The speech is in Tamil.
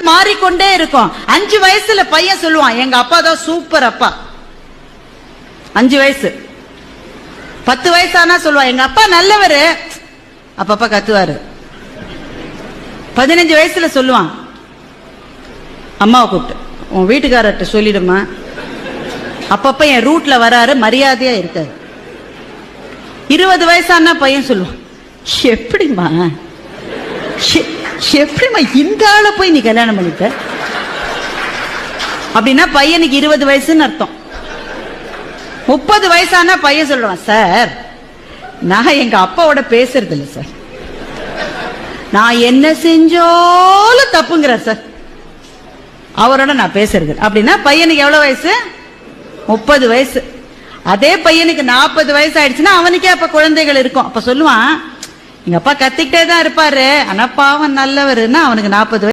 மாறிக்கொண்டே இருக்கும். 5 வயசுல பையன் சொல்லுவான், எங்க அப்பா தான் சூப்பர் அப்பா. 5 வயசு. 10 வயசானா சொல்லுவான், எங்க அப்பா நல்லவரு, அப்பப்பா கத்துவாரு. 15 வயசுல சொல்லுவான், அம்மாவை கூப்பிட்டு, உன் வீட்டுக்காரர்கிட்ட சொல்லிடுமா, அப்பப்ப என் ரூட்ல வராரு, மரியாதையா இருக்காரு. 20 வயசானா பையன் சொல்லுவான், எப்படிமா இந்த ஆளை போய் நீ கல்யாணம் பண்ணிட்ட? அப்படின்னா பையனுக்கு 20 வயசுன்னு அர்த்தம். 30 வயசானா பையன் சொல்றான், சார் நான் எங்க அப்பாவோட பேசுறது இல்லை சார், நான் என்ன செஞ்சாலும் தப்புங்கிறார் சார், அவரோட நான் பேசுறது. அப்படின்னா பையனுக்கு எவ்வளவு வயசு? 30 வயசு. அதே பையனுக்கு 40 வயசு ஆயிடுச்சுன்னா அவனுக்கே அப்ப குழந்தைகள் இருக்கும். அப்ப சொல்லுவான், எங்க அப்பா கத்திக்கிட்டே தான் இருப்பாரு, ஆனா பாவம் நல்லவருன்னா அவனுக்கு 40 வயசு.